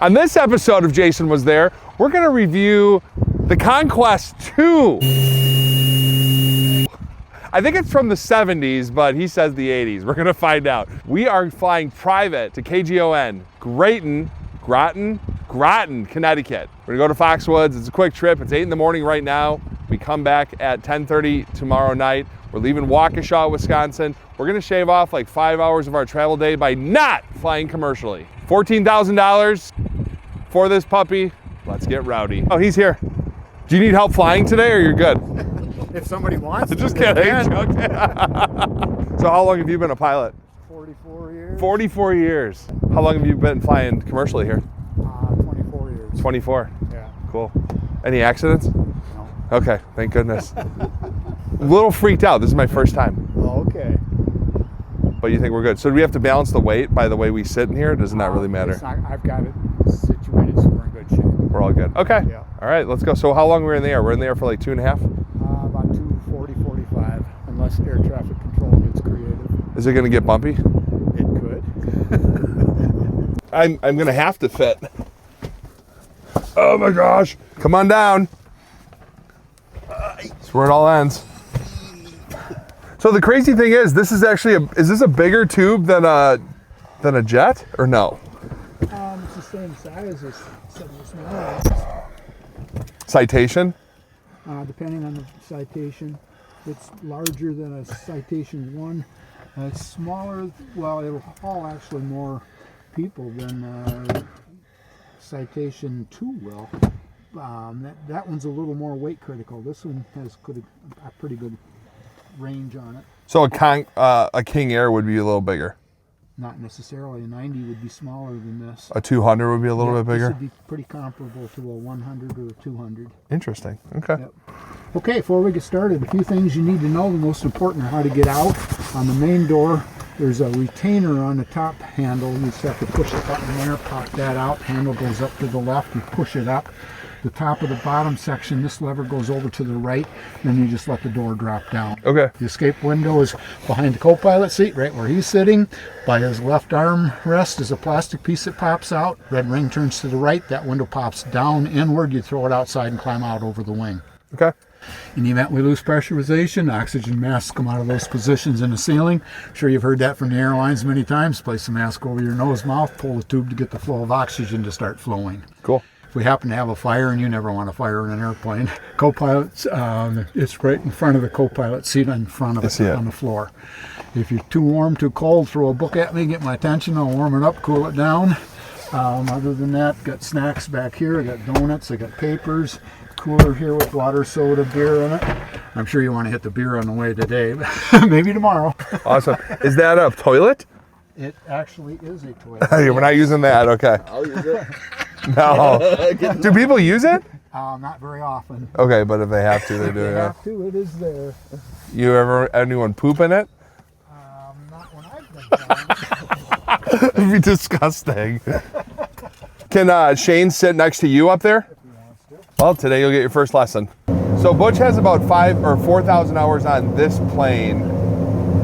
On this episode of Jason Was There, we're going to review the Conquest 2. I think it's from the 70s, but he says the 80s. We're going to find out. We are flying private to KGON, Groton, Connecticut. We're going to go to Foxwoods. It's a quick trip. It's 8 in the morning right now. We come back at 10:30 tomorrow night. We're leaving Waukesha, Wisconsin. We're going to shave off like 5 hours of our travel day by not flying commercially. $14,000 for this puppy. Let's get rowdy. Oh, he's here. Do you need help flying today or you're good? If somebody wants to. Just kidding. So how long have you been a pilot? 44 years. 44 years. How long have you been flying commercially here? 24 years. 24. Yeah. Cool. Any accidents? No. Okay, thank goodness. A little freaked out. This is my first time. Oh, okay. But you think we're good. So do we have to balance the weight by the way we sit in here? Or does it not really matter? I've got it situated so we're in good shape. We're all good. Okay. Yeah. All right, let's go. So how long were we in the air? We're in the air for like 2.5? About 2:40, 45, unless air traffic control gets creative. Is it going to get bumpy? It could. I'm going to have to fit. Oh my gosh. Come on down. That's where it all ends. So the crazy thing is, this is actually is this a bigger tube than a jet or no? It's the same size as some of the smaller ones. Citation? Depending on the citation. It's larger than a Citation 1. It's smaller, well, it'll haul actually more people than Citation 2 will. That one's a little more weight critical. This one has a pretty good range on it. So a King Air would be a little bigger? Not necessarily. A 90 would be smaller than this. A 200 would be a little bit bigger? This would be pretty comparable to a 100 or a 200. Interesting. Okay. Yep. Okay, before we get started, a few things you need to know. The most important are how to get out. On the main door, there's a retainer on the top handle. You just have to push the button there, pop that out. Handle goes up to the left. You push it up. The top of the bottom section, this lever goes over to the right, then you just let the door drop down. Okay. The escape window is behind the co-pilot seat, right where he's sitting. By his left arm rest is a plastic piece that pops out. Red ring turns to the right. That window pops down inward. You throw it outside and climb out over the wing. Okay. In the event we lose pressurization, oxygen masks come out of those positions in the ceiling. I'm sure you've heard that from the airlines many times. Place the mask over your nose, mouth, pull the tube to get the flow of oxygen to start flowing. Cool. If we happen to have a fire, and you never want a fire in an airplane, co-pilot's, it's right in front of the co-pilot seat in front of it on the floor. If you're too warm, too cold, throw a book at me, get my attention, I'll warm it up, cool it down. Other than that, got snacks back here, I got donuts, I got papers, cooler here with water, soda, beer in it. I'm sure you want to hit the beer on the way today, but maybe tomorrow. Awesome. Is that a toilet? It actually is a toilet. We're not using that, okay. I'll use it. No. Do people use it? Not very often. Okay, but if they have to, they do. If they have to, it is there. Anyone poop in it? Not when I've been flying. It'd be disgusting. Can Shane sit next to you up there? If he wants to. Well, today you'll get your first lesson. So Butch has about 5,000 or 4,000 hours on this plane.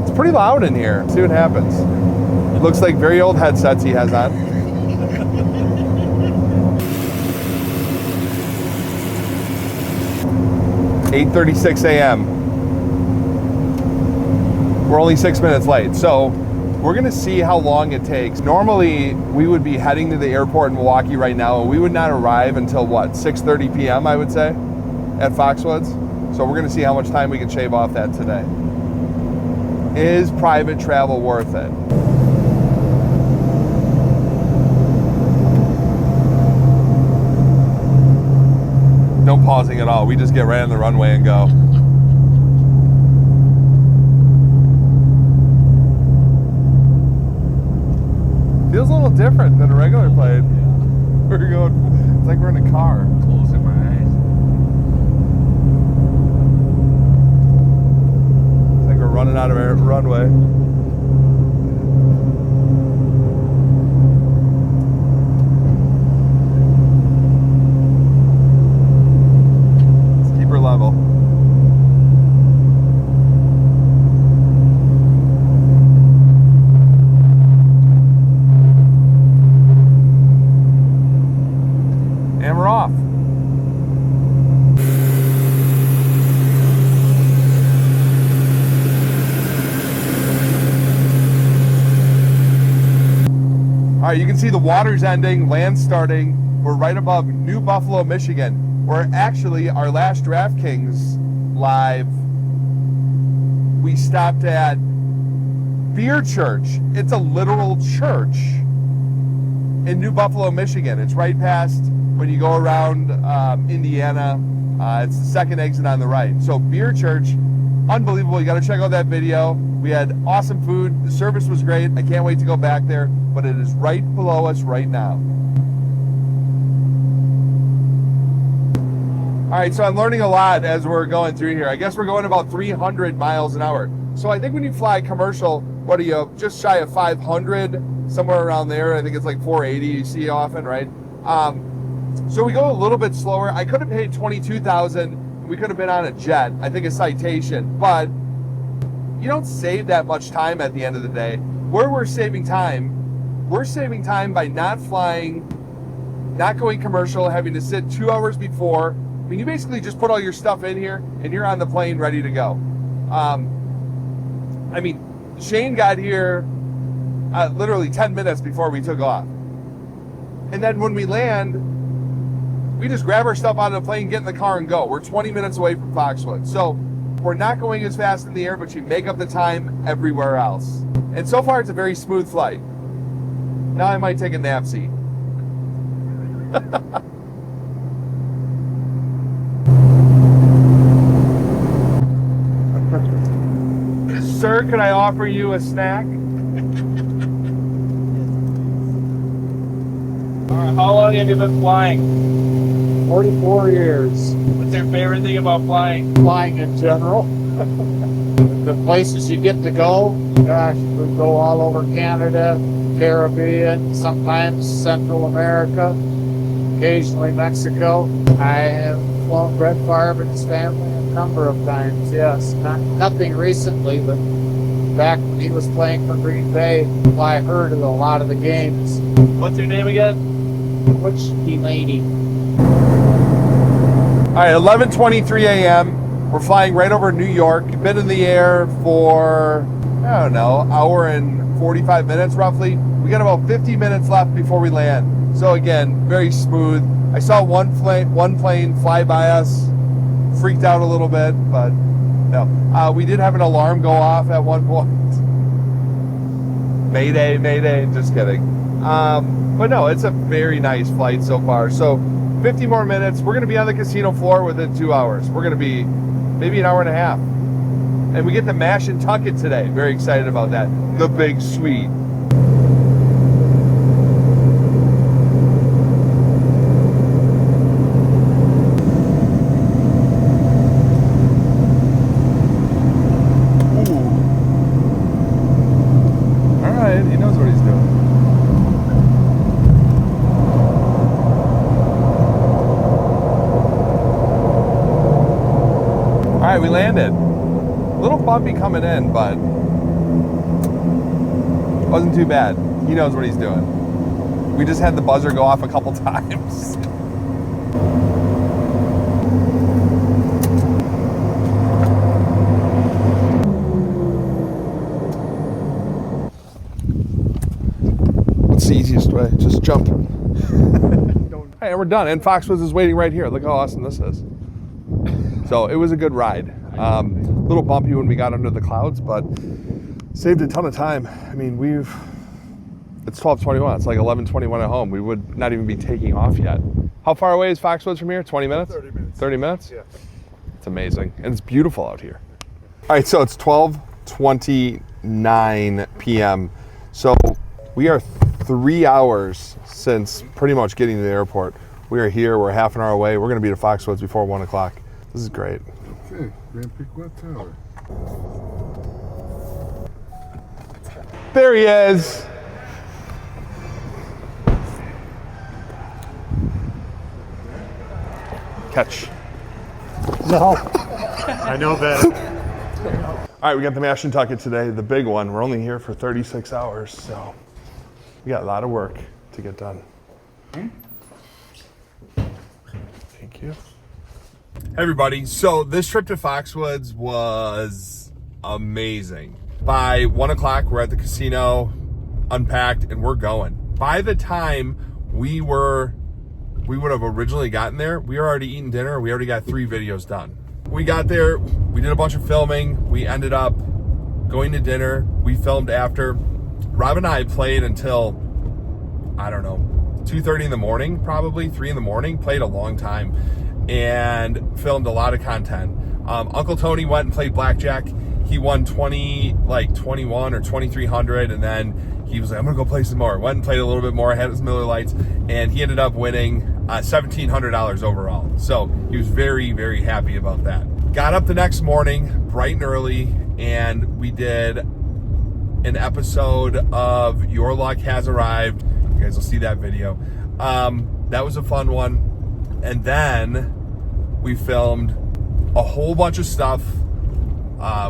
It's pretty loud in here. See what happens. It looks like very old headsets he has on. 8:36 a.m. We're only 6 minutes late, so we're gonna see how long it takes. Normally, we would be heading to the airport in Milwaukee right now, and we would not arrive until what, 6:30 p.m. I would say, at Foxwoods. So we're gonna see how much time we can shave off that today. Is private travel worth it? No pausing at all. We just get right on the runway and go. Feels a little different than a regular plane. Yeah. We're going, it's like we're in a car. Closing my eyes. It's like we're running out of runway. Level. see the water's ending, land's starting. We're right above New Buffalo, Michigan. We're actually, our last DraftKings live, we stopped at Beer Church. It's a literal church in New Buffalo, Michigan. It's right past when you go around Indiana. It's the second exit on the right. So Beer Church, unbelievable. You got to check out that video. We had awesome food. The service was great. I can't wait to go back there, but it is right below us right now. All right, so I'm learning a lot as we're going through here. I guess we're going about 300 miles an hour. So I think when you fly commercial, what are you, just shy of 500, somewhere around there. I think it's like 480 you see often, right? So we go a little bit slower. I could have paid $22,000. We could have been on a jet, I think a Citation, but you don't save that much time at the end of the day. Where we're saving time by not flying, not going commercial, having to sit 2 hours before. I mean, you basically just put all your stuff in here and you're on the plane ready to go. I mean, Shane got here literally 10 minutes before we took off. And then when we land, we just grab our stuff out of the plane, get in the car and go. We're 20 minutes away from Foxwoods. So we're not going as fast in the air, but you make up the time everywhere else. And so far, it's a very smooth flight. Now I might take a nap seat. Sir, can I offer you a snack? All right, how long have you been flying? 44 years. What's your favorite thing about flying? Flying in general. The places you get to go, gosh, we go all over Canada, Caribbean, sometimes Central America, occasionally Mexico. I have flown Brett Favre and his family a number of times, yes. Nothing recently, but back when he was playing for Green Bay, I heard of a lot of the games. What's your name again? Which lady? All right, 11:23 a.m. We're flying right over New York. We've been in the air for, I don't know, hour and 45 minutes roughly. We got about 50 minutes left before we land. So again, very smooth. I saw one plane fly by us, freaked out a little bit, but no. We did have an alarm go off at one point. Mayday, mayday, just kidding. But no, it's a very nice flight so far. So 50 more minutes. We're going to be on the casino floor within 2 hours. We're going to be maybe an hour and a half. And we get to mash and tuck it today. Very excited about that. The big suite. We landed. A little bumpy coming in, but wasn't too bad. He knows what he's doing. We just had the buzzer go off a couple times. What's the easiest way? Just jump. Hey, and we're done. And Foxwoods is waiting right here. Look how awesome this is. So it was a good ride. A little bumpy when we got under the clouds, but saved a ton of time. I mean, it's 12:21. It's like 11:21 at home. We would not even be taking off yet. How far away is Foxwoods from here? 20 minutes? 30 minutes. 30 minutes? Yeah. It's amazing. And it's beautiful out here. All right, so it's 12:29 p.m. So we are 3 hours since pretty much getting to the airport. We are here. We're half an hour away. We're going to be at Foxwoods before 1 o'clock. This is great. Okay, Grand Pequot Tower. There he is. Catch. No. I know that. All right, we got the mash and tuck it today, the big one. We're only here for 36 hours, so we got a lot of work to get done. Thank you. Hey everybody, so this trip to Foxwoods was amazing. By 1 o'clock, we're at the casino, unpacked, and we're going. by the time we would have originally gotten there, we were already eating dinner. We already got 3 videos done. We got there, we did a bunch of filming. We ended up going to dinner. We filmed after. Rob and I played until, I don't know, 2:30 in the morning, probably 3 in the morning, played a long time and filmed a lot of content. Uncle Tony went and played blackjack. He won 21 or 2,300, and then he was like, I'm gonna go play some more. Went and played a little bit more, had his Miller Lights, and he ended up winning $1,700 overall. So he was very, very happy about that. Got up the next morning, bright and early, and we did an episode of Your Luck Has Arrived. You guys will see that video. That was a fun one. And then we filmed a whole bunch of stuff.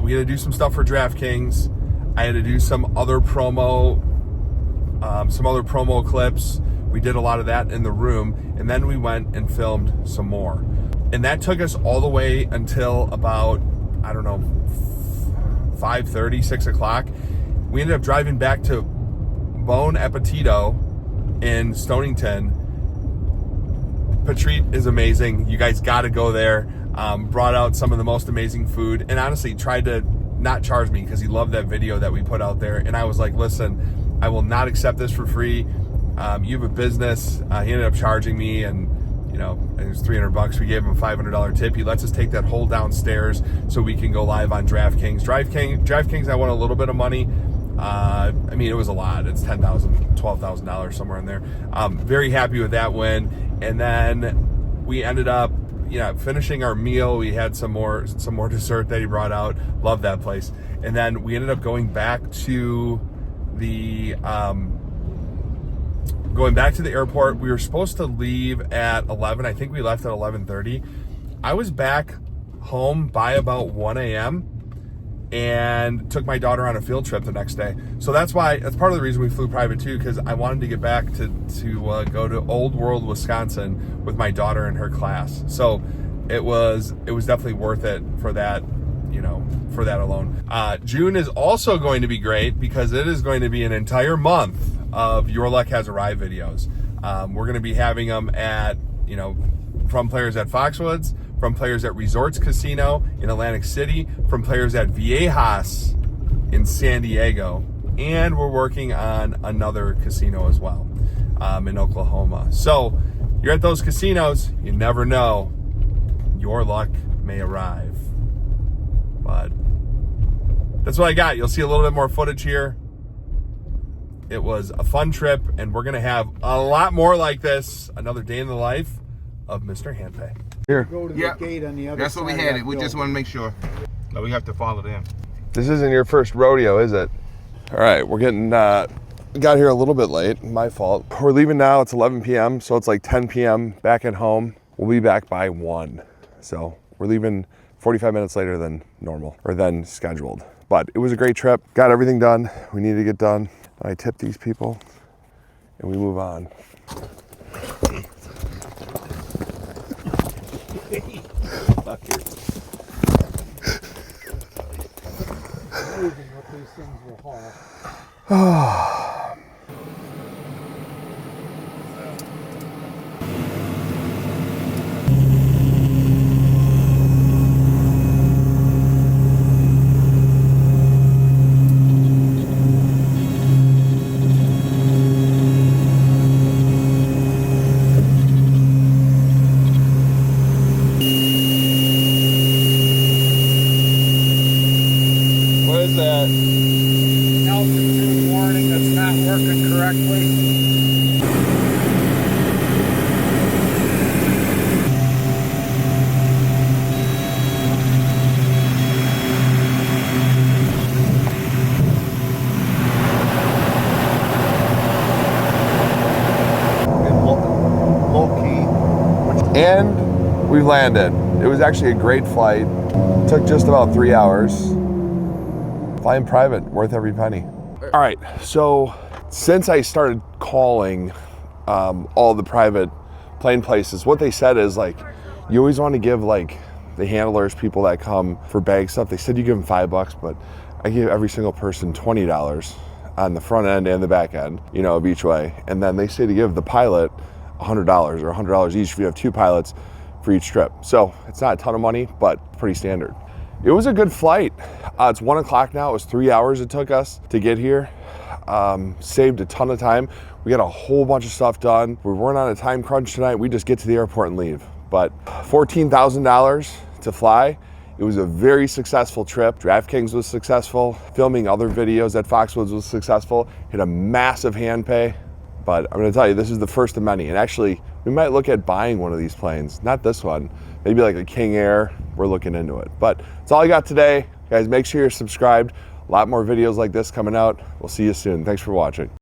We had to do some stuff for DraftKings. I had to do some other promo clips. We did a lot of that in the room, and then we went and filmed some more. And that took us all the way until about, I don't know, 5:30, 6 o'clock. We ended up driving back to Bon Appetito in Stonington. Patrice is amazing. You guys got to go there. Brought out some of the most amazing food, and honestly tried to not charge me because he loved that video that we put out there. And I was like, listen, I will not accept this for free. You have a business. He ended up charging me, and it was $300. We gave him a $500 tip. He lets us take that whole downstairs so we can go live on DraftKings. DraftKings, I won a little bit of money. It was a lot. It's $10,000, $12,000 somewhere in there. Very happy with that win. And then we ended up, finishing our meal. We had some more dessert that he brought out. Love that place. And then we ended up going back to the airport. We were supposed to leave at 11. I think we left at 11:30. I was back home by about 1 a.m. and took my daughter on a field trip the next day. So that's part of the reason we flew private too, because I wanted to get back to go to Old World, Wisconsin with my daughter and her class. So it was definitely worth it for that, for that alone. June is also going to be great because it is going to be an entire month of Your Luck Has Arrived videos. We're going to be having them at, from players at Foxwoods, from players at Resorts Casino in Atlantic City, from players at Viejas in San Diego, and we're working on another casino as well in Oklahoma. So you're at those casinos, you never know, your luck may arrive. But that's what I got. You'll see a little bit more footage here. It was a fun trip, and we're going to have a lot more like this. Another day in the life of Mr. Handpay. Here. Go to the gate on the other That's what we side had of it. We that just want to make sure. No, we have to follow them. This isn't your first rodeo, is it? All right, we're getting, got here a little bit late, my fault. We're leaving now, it's 11 p.m., so it's like 10 p.m. back at home. We'll be back by 1. So we're leaving 45 minutes later than normal, or than scheduled. But it was a great trip, got everything done we needed to get done. I tip these people, and we move on. Amazing what these things will haul. What is that? Altitude warning that's not working correctly. Low key. And we landed. It was actually a great flight. Took just about 3 hours. Flying private, worth every penny. All right, so since I started calling all the private plane places, what they said is you always want to give the handlers, people that come for bag stuff, they said you give them $5, but I give every single person $20 on the front end and the back end, you know, of each way. And then they say to give the pilot $100 or $100 each if you have 2 pilots for each trip. So it's not a ton of money, but pretty standard. It was a good flight. It's 1 o'clock now. It was 3 hours it took us to get here. Saved a ton of time. We got a whole bunch of stuff done. We weren't on a time crunch tonight. We just get to the airport and leave. But $14,000 to fly. It was a very successful trip. DraftKings was successful. Filming other videos at Foxwoods was successful. Hit a massive hand pay. But I'm gonna tell you, this is the first of many. And actually, we might look at buying one of these planes. Not this one, maybe like a King Air. We're looking into it. But that's all I got today. Guys, make sure you're subscribed. A lot more videos like this coming out. We'll see you soon. Thanks for watching.